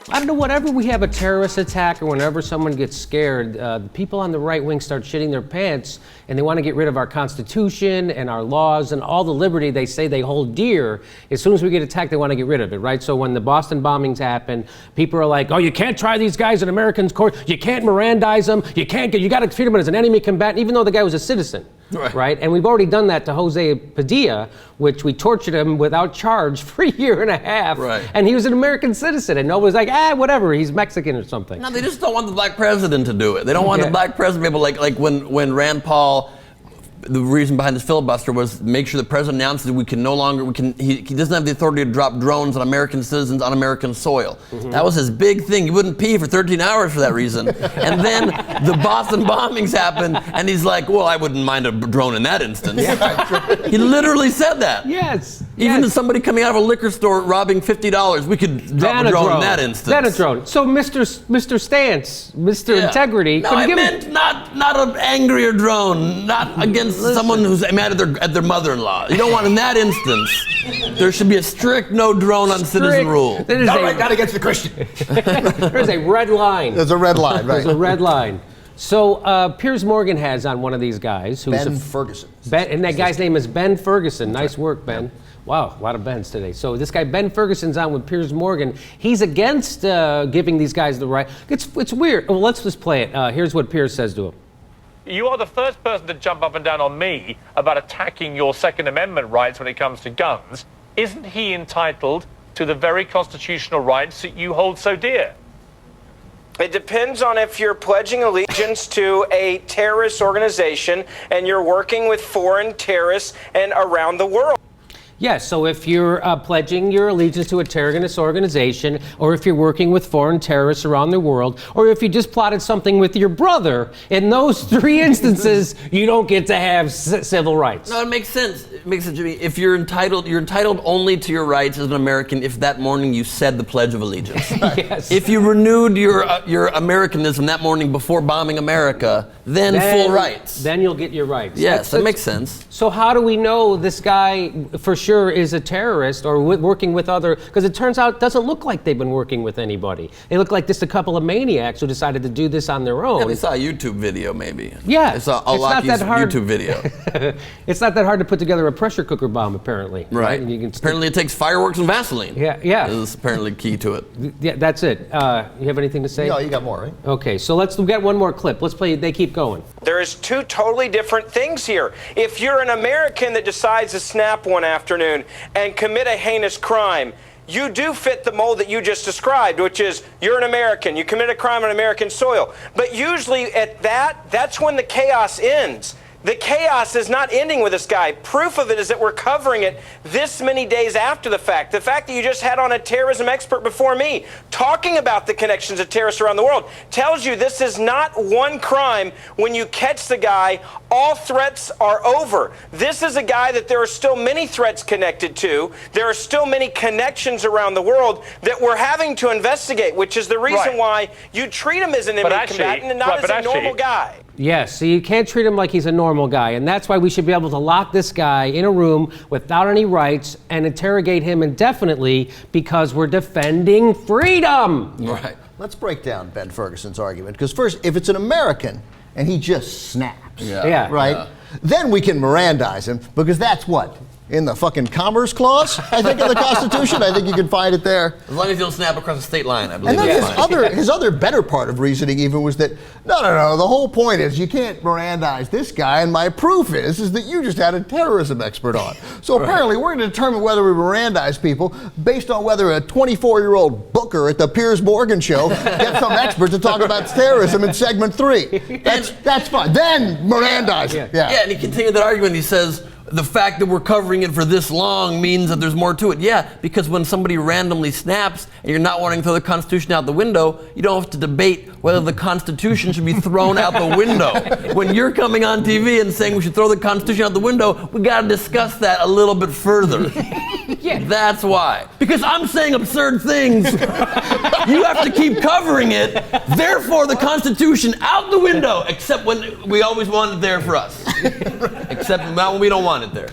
I don't know, whenever we have a terrorist attack or whenever someone gets scared, the people on the right wing start shitting their pants and they want to get rid of our Constitution and our laws and all the liberty they say they hold dear. As soon as we get attacked, they want to get rid of it, right? So when the Boston bombings happen, people are like, oh, you can't try these guys in American court. You can't Mirandize them. You got to treat them as an enemy combatant, even though the guy was a citizen. Right. And we've already done that to Jose Padilla, which we tortured him without charge for a year and a half. Right. And he was an American citizen, and nobody's like, whatever, he's Mexican or something. No, they just don't want the black president to do it. They don't want the black president to be able, like when Rand Paul, the reason behind this filibuster was make sure the president announces that he doesn't have the authority to drop drones on American citizens on American soil. Mm-hmm. That was his big thing. He wouldn't pee for 13 hours for that reason. And then the Boston bombings happened, and he's like, well, I wouldn't mind a drone in that instance. He literally said that. Yes. Even somebody coming out of a liquor store robbing $50, we could drop a drone in that instance. Then a drone. So Mr. Stance, Mr. Integrity. No, I meant not an angrier drone, not against someone who's mad at their mother-in-law. You don't want in that instance. There should be a strict no drone on citizen rule. Not against the Christian. There's a red line. There's a red line, right? There's a red line. So Piers Morgan has on one of these guys. Who's Ben Ferguson. And that guy's name is Ben Ferguson. Nice work, Ben. Wow, a lot of Bens today. So this guy, Ben Ferguson's on with Piers Morgan. He's against giving these guys the right. It's weird. Well, let's just play it. Here's what Piers says to him. You are the first person to jump up and down on me about attacking your Second Amendment rights when it comes to guns. Isn't he entitled to the very constitutional rights that you hold so dear? It depends on if you're pledging allegiance to a terrorist organization and you're working with foreign terrorists and around the world. Yes, so if you're pledging your allegiance to a terrorist organization, or if you're working with foreign terrorists around the world, or if you just plotted something with your brother, in those three instances, you don't get to have civil rights. No, it makes sense. It makes sense, Jimmy. If you're entitled only to your rights as an American if that morning you said the Pledge of Allegiance. Yes. If you renewed your Americanism that morning before bombing America, then full rights. Then you'll get your rights. Yes, that makes sense. So how do we know this guy for sure is a terrorist or working with other, because it turns out it doesn't look like they've been working with anybody. They look like just a couple of maniacs who decided to do this on their own. Yeah, we saw a YouTube video maybe. Yeah. I saw Alaki's YouTube video. It's not that hard to put together a pressure cooker bomb, apparently. Right. And you can apparently it takes fireworks and Vaseline. Yeah. This is apparently key to it. Yeah, that's it. You have anything to say? No, you got more, right? Okay, so we've got one more clip. Let's play, they keep going. There is two totally different things here. If you're an American that decides to snap one afternoon and commit a heinous crime, you do fit the mold that you just described, which is you're an American, you commit a crime on American soil. But usually at that's when the chaos ends. The chaos is not ending with this guy. Proof of it is that we're covering it this many days after the fact. The fact that you just had on a terrorism expert before me talking about the connections of terrorists around the world tells you this is not one crime. When you catch the guy, all threats are over. This is a guy that there are still many threats connected to. There are still many connections around the world that we're having to investigate, which is the reason why you treat him as an enemy combatant and not as a normal guy. Yes, so you can't treat him like he's a normal guy, and that's why we should be able to lock this guy in a room without any rights and interrogate him indefinitely because we're defending freedom. Right. Let's break down Ben Ferguson's argument, because first, if it's an American and he just snaps, then we can Mirandize him, because that's what? In the fucking Commerce Clause, I think, of the Constitution. I think you can find it there. As long as you don't snap across the state line, I believe. And then his other better part of reasoning even was that, no, the whole point is you can't Mirandize this guy, and my proof is that you just had a terrorism expert on. So apparently we're going to determine whether we Mirandize people based on whether a 24-year-old booker at the Piers Morgan show gets some expert to talk about terrorism in segment 3. That's fine. Then Mirandize. Yeah, and he continued that argument. He says, the fact that we're covering it for this long means that there's more to it. Yeah, because when somebody randomly snaps and you're not wanting to throw the Constitution out the window, you don't have to debate whether the Constitution should be thrown out the window. When you're coming on TV and saying we should throw the Constitution out the window, we got to discuss that a little bit further. That's why. Because I'm saying absurd things. You have to keep covering it. Therefore, the Constitution out the window, except when we always want it there for us. Except not when we don't want it there.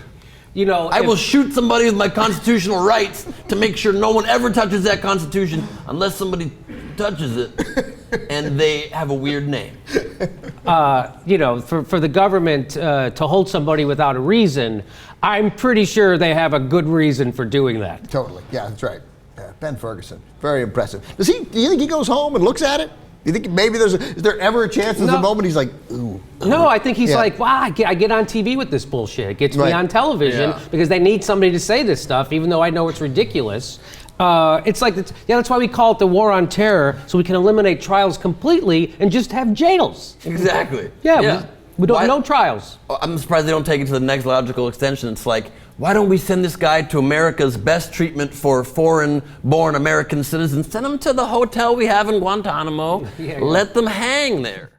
You know, I will shoot somebody with my constitutional rights to make sure no one ever touches that Constitution unless somebody touches it, and they have a weird name. You know, for the government to hold somebody without a reason, I'm pretty sure they have a good reason for doing that. Totally. Yeah, that's right. Yeah, Ben Ferguson. Very impressive. Do you think he goes home and looks at it? Do you think maybe is there ever a chance there's a moment he's like, ooh? No, I think he's like, wow, I get on TV with this bullshit. It gets me on television because they need somebody to say this stuff, even though I know it's ridiculous. It's like, that's why we call it the war on terror, so we can eliminate trials completely and just have jails. Exactly. Yeah. We don't know trials. I'm surprised they don't take it to the next logical extension. It's like, why don't we send this guy to America's best treatment for foreign-born American citizens? Send him to the hotel we have in Guantanamo. Let them hang there.